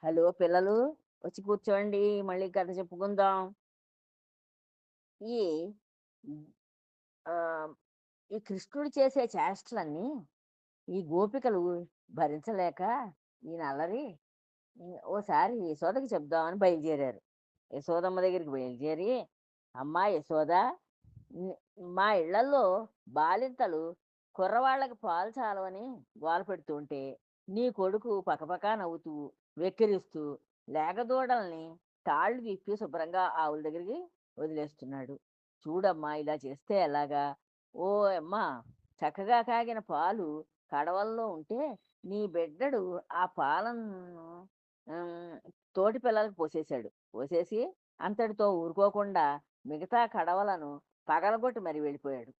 Hello పిల్లలు, వచ్చి కూర్చోండి. మళ్ళీ కథ చెప్పుకుందాం. ఈ ఆహ్, ఈ కృష్ణుడు చేసే చేష్టలన్నీ ఈ గోపికలు భరించలేక ఈయన అల్లరి ఓసారి యశోదకి చెప్దామని బయలుదేరారు. యశోదమ్మ దగ్గరికి బయలుదేరి, "అమ్మా యశోద, న్ మా ఇళ్ళల్లో బాలింతలు కుర్రవాళ్ళకి పాలు చాలవని గోల పెడుతూ ఉంటే, నీ కొడుకు పకపకా నవ్వుతూ, వెక్కిరిస్తూ, లేగదూడల్ని తాళ్ళు విప్పి శుభ్రంగా ఆవుల దగ్గరికి వదిలేస్తున్నాడు. చూడమ్మా ఇలా చేస్తే ఎలాగా? ఓ యమ్మా! చక్కగా కాగిన పాలు కడవల్లో ఉంటే, నీ బిడ్డడు ఆ పాలను ఆహ్, తోటి పిల్లలకి పోసేశాడు. పోసేసి అంతటితో ఊరుకోకుండా మిగతా కడవలను పగలగొట్టి మరి వెళ్ళిపోయాడు.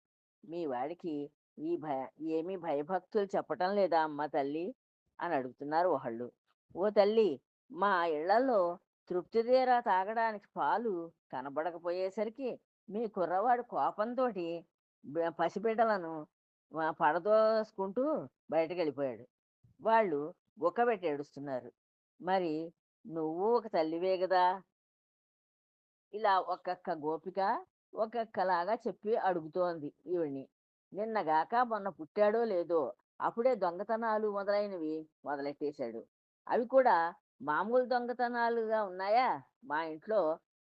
మీ వాడికి ఈ భయ ఏమీ భయభక్తులు చెప్పటం లేదా అమ్మా తల్లి అని అడుగుతున్నారు ఒకళ్ళు. ఓ తల్లి, మా ఇళ్లలో తృప్తి తీరా తాగడానికి పాలు కనబడకపోయేసరికి మీ కుర్రవాడు కోపంతోటి పసిబిడ్డలను పడదోసుకుంటూ బయటకెళ్ళిపోయాడు. వాళ్ళు గుక్కబెట్టి ఏడుస్తున్నారు. మరి నువ్వు ఒక తల్లివే గదా! ఇలా ఒక్కొక్క గోపిక ఒక్కొక్కలాగా చెప్పి అడుగుతోంది ఈవిడ్ని. నిన్నగాక మొన్న పుట్టాడో లేదో అప్పుడే దొంగతనాలు మొదలైనవి మొదలెట్టేశాడు. అవి కూడా మామూలు దొంగతనాలుగా ఉన్నాయా? మా ఇంట్లో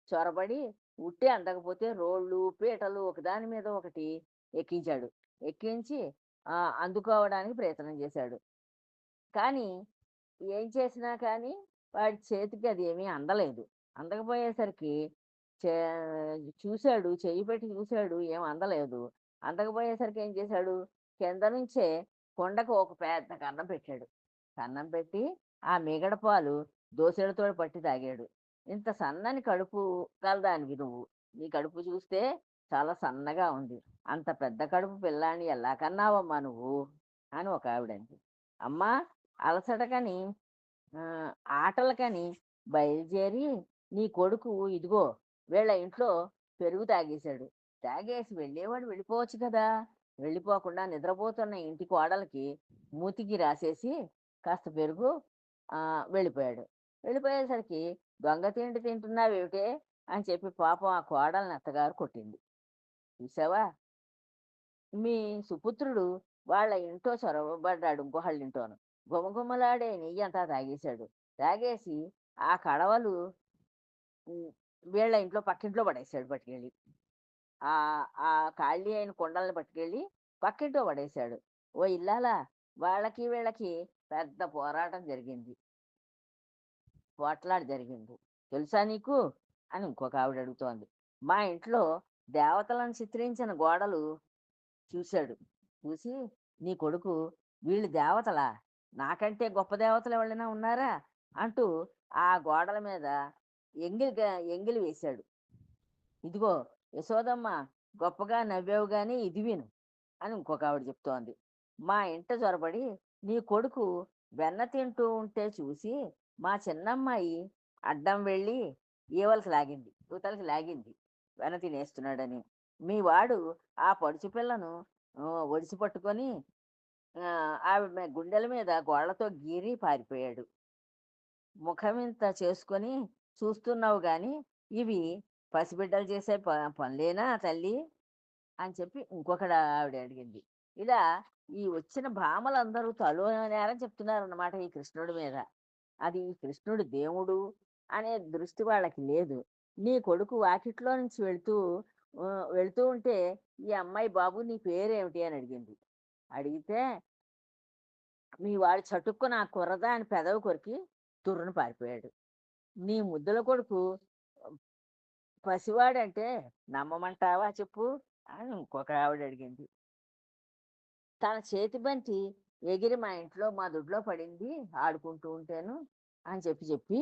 చొరబడి ఉట్టి అందకపోతే రోళ్ళు, పీటలు ఒకదాని మీద ఒకటి ఎక్కించాడు. ఎక్కించి అందుకోవడానికి ప్రయత్నం చేశాడు. కానీ ఏం చేసినా కానీ వాడి చేతికి అది ఏమీ అందలేదు. అందకపోయేసరికి చే చూసాడు, చెయ్యి పెట్టి చూసాడు, ఏం అందలేదు. అందకపోయేసరికి ఏం చేశాడు, కింద నుంచే కుండకు ఒక పెద్ద కన్నం పెట్టాడు. కన్నం పెట్టి ఆ మిగడ పాలు దోసెలతోటి పట్టి తాగాడు. ఇంత సన్నని కడుపు కలదానివి నువ్వు. నీ కడుపు చూస్తే చాలా సన్నగా ఉంది. అంత పెద్ద కడుపు పిల్లాడిని ఎలా కన్నావమ్మా నువ్వు? అని ఒక ఆవిడంది. అమ్మా అలసటకని ఆహ్, ఆటలకని బయలుదేరి నీ కొడుకు ఇదిగో వీళ్ళ ఇంట్లో పెరుగు తాగేశాడు. తాగేసి వెళ్ళేవాడు వెళ్ళిపోవచ్చు కదా! వెళ్ళిపోకుండా నిద్రపోతున్న ఇంటి కోడలికి మూతికి రాసేసి కాస్త పెరుగు వెళ్ళిపోయాడు. వెళ్ళిపోయేసరికి "దొంగ తిండి తింటున్నావేమిటే" అని చెప్పి పాపం ఆ కోడల్ని అత్తగారు కొట్టింది. చూసావా? మీ సుపుత్రుడు వాళ్ళ ఇంట్లో చొరవబడ్డాడు ఇంకోళ్ళింటోను. గుమగుమలాడే నెయ్యంతా తాగేశాడు. తాగేసి ఆ కడవలు హ్మ్, వీళ్ళ ఇంట్లో పక్కింట్లో పడేశాడు పట్టుకెళ్ళి. ఆ ఖాళీ అయిన కుండల్ని పట్టుకెళ్ళి పక్కింట్లో పడేశాడు. ఓ ఇల్లాలా వాళ్ళకి వీళ్ళకి పెద్ద పోరాటం జరిగింది. పోట్లాట జరిగింది. తెలుసా నీకు? అని ఇంకొక ఆవిడ అడుగుతోంది. మా ఇంట్లో దేవతలను చిత్రించిన గోడలు చూశాడు. చూసి, "నీ కొడుకు వీళ్ళు దేవతలా? నాకంటే గొప్ప దేవతలు ఎవరైనా ఉన్నారా?" అంటూ ఆ గోడల మీద ఎంగిలి వేశాడు. "ఇదిగో యశోదమ్మ గొప్పగా నవ్వావు గాని ఇది విను" అని ఇంకొక ఆవిడ చెప్తోంది. "మా ఇంట చొరబడి నీ కొడుకు వెన్న తింటూ ఉంటే చూసి మా చిన్నమ్మాయి అడ్డం వెళ్ళి ఇవతలకి లాగింది వెన్న తినేస్తున్నాడని. మీ వాడు ఆ పడుచు పిల్లను ఒడిసి పట్టుకొని ఆవిడ గుండెల మీద గోళ్ళతో గీరి పారిపోయాడు. ముఖమింత చేసుకొని చూస్తున్నావు గాని, ఇవి పసిబిడ్డలు చేసే పనులేనా తల్లి? అని చెప్పి ఆవిడ అడిగింది. ఇలా ఈ వచ్చిన భామలందరూ తలో నేరం చెప్తున్నారన్నమాట ఈ కృష్ణుడి మీద. అది ఈ కృష్ణుడు దేవుడు అనే దృష్టి వాళ్ళకి లేదు. నీ కొడుకు వాకిట్లో నుంచి వెళ్తూ ఉంటే, "ఈ అమ్మాయి బాబు నీ పేరేమిటి?" అని అడిగింది. అడిగితే మీ వాడు చటుక్కున ఆ కుర్రదాని పెదవి కొరికి తుర్రున పారిపోయాడు. నీ ముద్దుల కొడుకు పసివాడంటే నమ్మమంటావా చెప్పు? అని ఇంకొక ఆవిడ అడిగింది. తన చేతి బంతి ఎగిరి మా దొడ్లో పడింది ఆడుకుంటూ ఉంటేను అని చెప్పి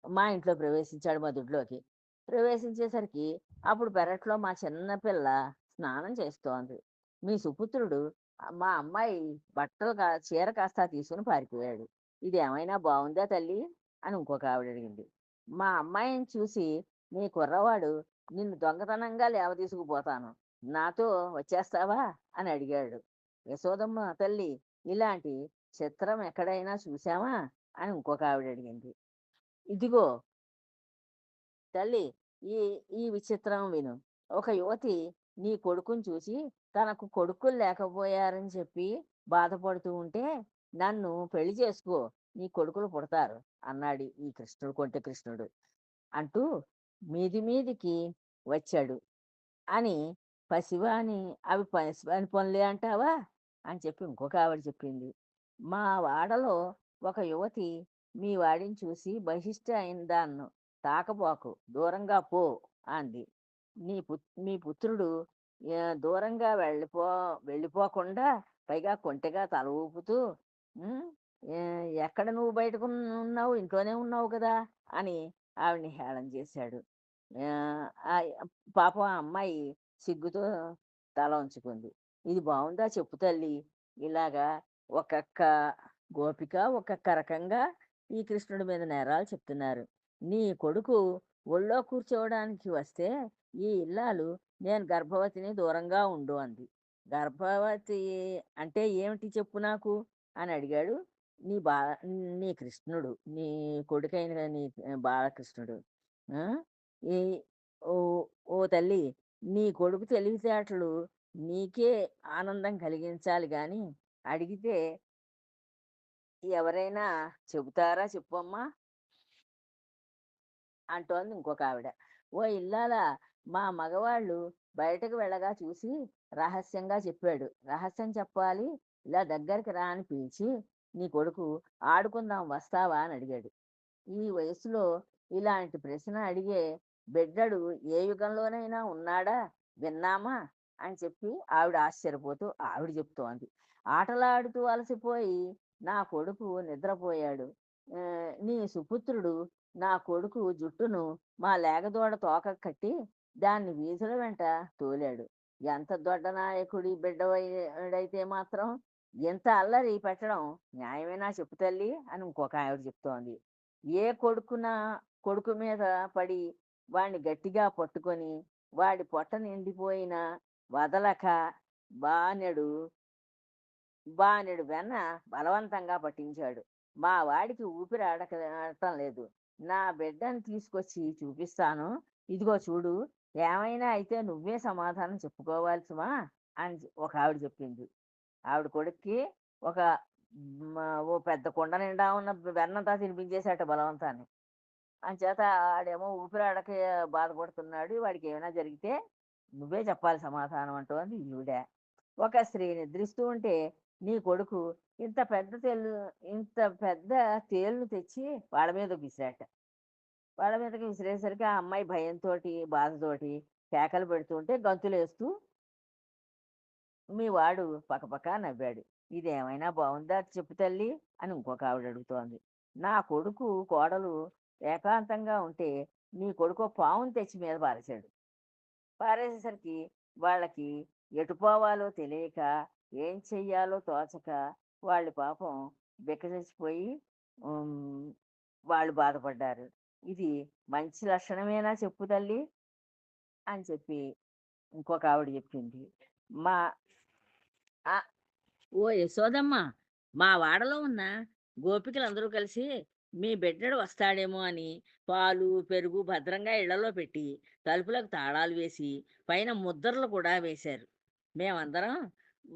మా ఇంట్లో ప్రవేశించాడు మా దొడ్లోకి. ప్రవేశించేసరికి అప్పుడు పెరట్లో మా చిన్న పిల్ల స్నానం చేస్తోంది. మీ సుపుత్రుడు మా అమ్మాయి చీర కాస్త తీసుకుని పారిపోయాడు. ఇదేమైనా బావుందా తల్లి? అని ఇంకొక ఆవిడ అడిగింది. మా అమ్మాయిని చూసి నీ కుర్రవాడు నిన్ను దొంగతనంగా లేవదీసుకుపోతాను. నాతో వచ్చేస్తావా? అని అడిగాడు. యశోదమ్మ తల్లి ఇలాంటి చిత్రం ఎక్కడైనా చూసామా? అని ఇంకొక ఆవిడ అడిగింది. ఇదిగో తల్లి, ఈ ఈ విచిత్రం విను. ఒక యువతి నీ కొడుకుని చూసి తనకు కొడుకులు లేకపోయారని చెప్పి బాధపడుతూ ఉంటే, నన్ను పెళ్లి చేసుకో, నీ కొడుకులు పుడతారు అన్నాడు ఈ కృష్ణుడు, కొంటె కృష్ణుడు అంటూ మీది మీదికి వచ్చాడు అని. పసివాని అవి పసివాని పనులే అంటావా అని చెప్పి ఇంకొక ఆవిడ చెప్పింది. మా వాడలో ఒక యువతి మీ వాడిని చూసి బహిష్ట అయిందాన్ను తాకబోకు, దూరంగా పో అంది. మీ పుత్రుడు దూరంగా వెళ్ళిపోకుండా పైగా కొంటెగా తల ఊపుతూ "ఉమ్, ఎక్కడ నువ్వు బయటకు ఉన్నావు, ఇంట్లోనే ఉన్నావు కదా" అని ఆవిడ్ని హేళన చేశాడు. ఆ పాపం ఆ అమ్మాయి సిగ్గుతో తల ఉంచుకుంది. ఇది బావుందా చెప్పు తల్లి. ఇలాగా ఒక్కొక్క గోపిక ఒక్కొక్క రకంగా ఈ కృష్ణుడి మీద నేరాలు చెప్తున్నారు. నీ కొడుకు ఒళ్ళో కూర్చోవడానికి వస్తే ఈ ఇల్లాలు నేను గర్భవతిని, దూరంగా ఉండు అంది. గర్భవతి అంటే ఏమిటి చెప్పు నాకు అని అడిగాడు నీ బా నీ కృష్ణుడు, నీ కొడుకైన నీ బాలకృష్ణుడు. ఆ? ఈ ఓ ఓ తల్లి, నీ కొడుకు తెలివితేటలు నీకే ఆనందం కలిగించాలి గాని అడిగితే ఎవరైనా చెబుతారా చెప్పమ్మా అంటోంది ఇంకొక ఆవిడ. ఓ ఇల్లాలా, మా మగవాళ్ళు బయటకు వెళ్ళగా చూసి రహస్యంగా చెప్పాడు. రహస్యం చెప్పాలి, ఇలా దగ్గరికి రా అని పిలిచి నీ కొడుకు ఆడుకుందాం వస్తావా అని అడిగాడు. ఈ వయసులో ఇలాంటి ప్రశ్న అడిగే బిడ్డడు ఏ యుగంలోనైనా ఉన్నాడా విన్నామా అని చెప్పి ఆవిడ ఆశ్చర్యపోతూ ఆవిడ చెప్తోంది. ఆటలాడుతూ అలసిపోయి నా కొడుకు నిద్రపోయాడు. ఆ, నీ సుపుత్రుడు నా కొడుకు జుట్టును మా లేగదోడ తోక కట్టి దాన్ని వీధుల వెంట తోలాడు. ఎంత దొడ్డ నాయకుడి బిడ్డవైతే మాత్రం ఎంత అల్లరి పెట్టడం న్యాయమేనా చెప్పు తల్లి అని ఇంకొక ఆవిడ చెప్తోంది. ఏ కొడుకు మీద పడి వాణ్ణి గట్టిగా పట్టుకొని వాడి పొట్ట నిండిపోయిన వదలక బానెడు బానెడు వెన్న బలవంతంగా పట్టించాడు. మా వాడికి ఊపిరి ఆడటం లేదు. నా బిడ్డని తీసుకొచ్చి చూపిస్తాను, ఇదిగో చూడు, ఏమైనా అయితే నువ్వే సమాధానం చెప్పుకోవాలి సుమా అని ఒక ఆవిడ చెప్పింది. ఆవిడ కొడుక్కి ఒక ఓ పెద్ద కుండ నిండా ఉన్న వెన్నంతా తినిపించేశాట బలవంతాన్ని. అంచేత ఆడేమో ఊపిరాడక బాధపడుతున్నాడు. వాడికి ఏమైనా జరిగితే నువ్వే చెప్పాలి సమాధానం అంటోంది ఈవిడ. ఒక స్త్రీ నిద్రిస్తూ ఉంటే నీ కొడుకు ఇంత పెద్ద తేలు ఇంత పెద్ద తేలును తెచ్చి వాళ్ళ మీదకి విసిరాట. వాళ్ళ మీదకి విసిరేసరికి ఆ అమ్మాయి భయంతోటి, బాధతోటి కేకలు పెడుతుంటే గంతులేస్తూ మీ వాడు పకపక నవ్వాడు. "ఇదేమైనా బావుందా చెప్పు తల్లి" అని ఇంకొక ఆవిడ అడుగుతోంది. "నా కొడుకు, కోడలు ఏకాంతంగా ఉంటే నీ కొడుకో పావును తెచ్చి మీద పారేశాడు. పారేసేసరికి వాళ్ళకి ఎటు పోవాలో తెలియక, ఏం చెయ్యాలో తోచక వాళ్ళు పాపం బిక్కచచ్చిపోయి హ్మ్, వాళ్ళు బాధపడ్డారు. ఇది మంచి లక్షణమేనా చెప్పు తల్లి" అని చెప్పి ఇంకొక ఆవిడ చెప్పింది. మా ఆ ఓ యశోదమ్మ, మా వాడలో ఉన్న గోపికలందరూ కలిసి మీ బిడ్డడు వస్తాడేమో అని పాలు పెరుగు భద్రంగా ఇళ్లలో పెట్టి తలుపులకు తాళాలు వేసి పైన ముద్దర్లు కూడా వేశారు. మేమందరం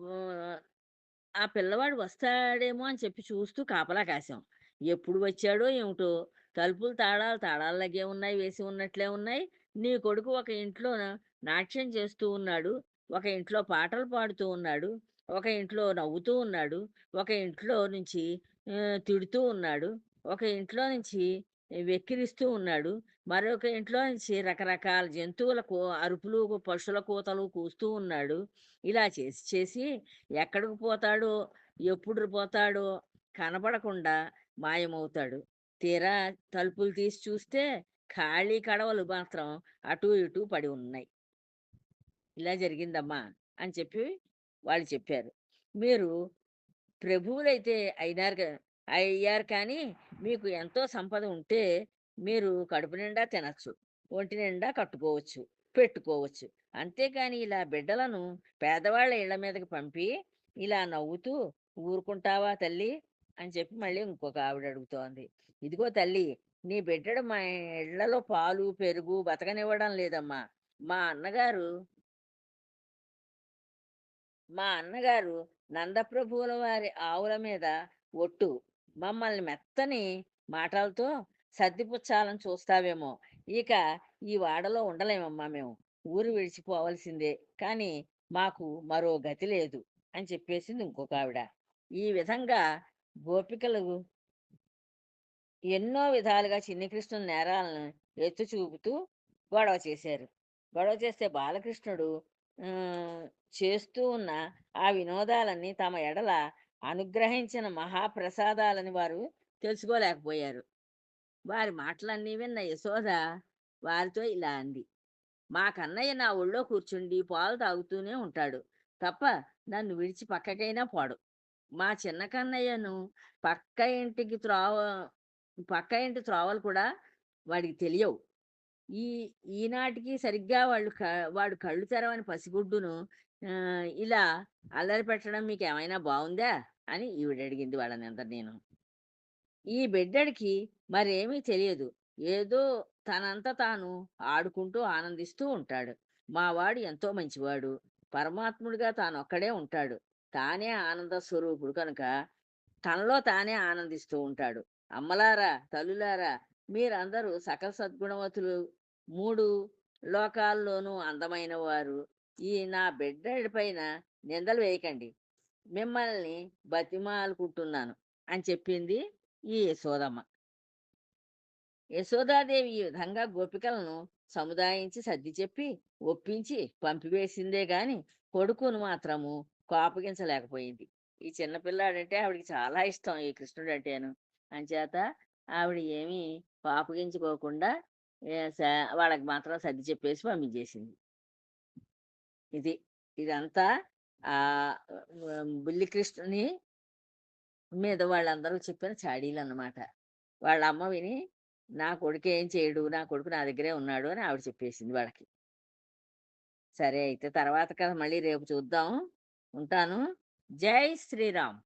ఊ, ఆ పిల్లవాడు వస్తాడేమో అని చెప్పి చూస్తూ కాపలా కాసాం. ఎప్పుడు వచ్చాడో ఏమిటో, తలుపులు తాళాలు తాళాల్లాగే ఉన్నాయి, వేసి ఉన్నట్లే ఉన్నాయి. నీ కొడుకు ఒక ఇంట్లో నాట్యం చేస్తూ ఉన్నాడు, ఒక ఇంట్లో పాటలు పాడుతూ ఉన్నాడు, ఒక ఇంట్లో నవ్వుతూ ఉన్నాడు, ఒక ఇంట్లో నుంచి తిడుతూ ఉన్నాడు, ఒక ఇంట్లో నుంచి వెక్కిరిస్తూ ఉన్నాడు, మరొక ఇంట్లో నుంచి రకరకాల జంతువుల అరుపులు, పశువుల కూతలు కూస్తూ ఉన్నాడు. ఇలా చేసి చేసి ఎక్కడికి పోతాడో, ఎప్పుడు పోతాడో కనపడకుండా మాయమవుతాడు. తీరా తలుపులు తీసి చూస్తే ఖాళీ కడవలు మాత్రం అటూ ఇటూ పడి ఉన్నాయి. ఇలా జరిగిందమ్మా అని చెప్పి వాళ్ళు చెప్పారు. మీరు ప్రభువులైతే అయ్యారు కానీ మీకు ఎంతో సంపద ఉంటే మీరు కడుపు నిండా తినచ్చు, ఒంటి నిండా కట్టుకోవచ్చు, పెట్టుకోవచ్చు. అంతేకాని ఇలా బిడ్డలను పేదవాళ్ళ ఇళ్ళ మీదకి పంపి ఇలా నవ్వుతూ ఊరుకుంటావా తల్లి అని చెప్పి మళ్ళీ ఇంకొక ఆవిడ అడుగుతోంది. ఇదిగో తల్లి, నీ బిడ్డడు మా ఇళ్ళలో పాలు, పెరుగు బతకనివ్వడం లేదమ్మా. మా అన్నగారు మా అన్నగారు నందప్రభువుల వారి ఆవుల మీద ఒట్టు. మమ్మల్ని మెత్తని మాటలతో సర్దిపుచ్చాలని చూస్తావేమో. ఇక ఈ వాడలో ఉండలేమమ్మా మేము. ఊరు విడిచిపోవలసిందే. కానీ మాకు మరో గతి లేదు అని చెప్పేసింది ఇంకొకావిడ. ఈ విధంగా గోపికలు ఎన్నో విధాలుగా చిన్ని కృష్ణుని నేరాలను ఎత్తి చూపుతూ గొడవ చేశారు. గొడవ చేస్తే బాలకృష్ణుడు ఆహ్, చేస్తూ ఉన్న ఆ వినోదాలన్నీ తమ ఎడల అనుగ్రహించిన మహాప్రసాదాలని వారు తెలుసుకోలేకపోయారు. వారి మాటలన్నీ విన్న యశోద వారితో ఇలా అంది. మా కన్నయ్య నా ఒళ్ళో కూర్చుండి పాలు తాగుతూనే ఉంటాడు తప్ప నన్ను విడిచి పక్కకైనా పోడు. మా చిన్న కన్నయ్యను పక్క ఇంటికి త్రోవ పక్క ఇంటి త్రోవలు కూడా వాడికి తెలియవు. ఈ ఈనాటికి సరిగ్గా వాడు కళ్ళు తెరవని పసిగుడ్డును ఇలా అల్లరి పెట్టడం మీకేమైనా బావుందా? అని ఈవిడడిగింది వాళ్ళనందరినీను. ఈ బిడ్డడికి మరేమీ తెలియదు. ఏదో తనంత తాను ఆడుకుంటూ, ఆనందిస్తూ ఉంటాడు. మావాడు ఎంతో మంచివాడు. పరమాత్ముడుగా తానొక్కడే ఉంటాడు. తానే ఆనంద స్వరూపుడు కనుక తనలో తానే ఆనందిస్తూ ఉంటాడు. అమ్మలారా, తల్లులారా, మీరందరూ సకల సద్గుణవతులు, 3 లోకాల్లోనూ అందమైన వారు. ఈ నా బిడ్డడి పైన నిందలు వేయకండి. మిమ్మల్ని బతిమాలుకుంటున్నాను అని చెప్పింది ఈ యశోదమ్మ. యశోదాదేవి ఈ విధంగా గోపికలను సముదాయించి సర్ది చెప్పి, ఒప్పించి పంపివేసిందే గాని కొడుకును మాత్రము కోపగించలేకపోయింది. ఈ చిన్న పిల్లాడంటే ఆవిడకి చాలా ఇష్టం ఈ కృష్ణుడంటేను. అంచేత ఆవిడ ఏమీ కోపగించుకోకుండా ఏ సా వాళ్ళకి మాత్రం సర్ది చెప్పేసి పంపించేసింది. ఇది. ఇదంతా బుల్లి కృష్ణుని మీద వాళ్ళందరూ చెప్పిన చాడీలన్నమాట. వాళ్ళ అమ్మ విని, "నా కొడుకు ఏం చేయడు. నా కొడుకు నా దగ్గరే ఉన్నాడు" అని ఆవిడ చెప్పేసింది వాళ్ళకి. సరే అయితే తర్వాత కథ మళ్ళీ రేపు చూద్దాం. ఉంటాను. జై శ్రీరామ్.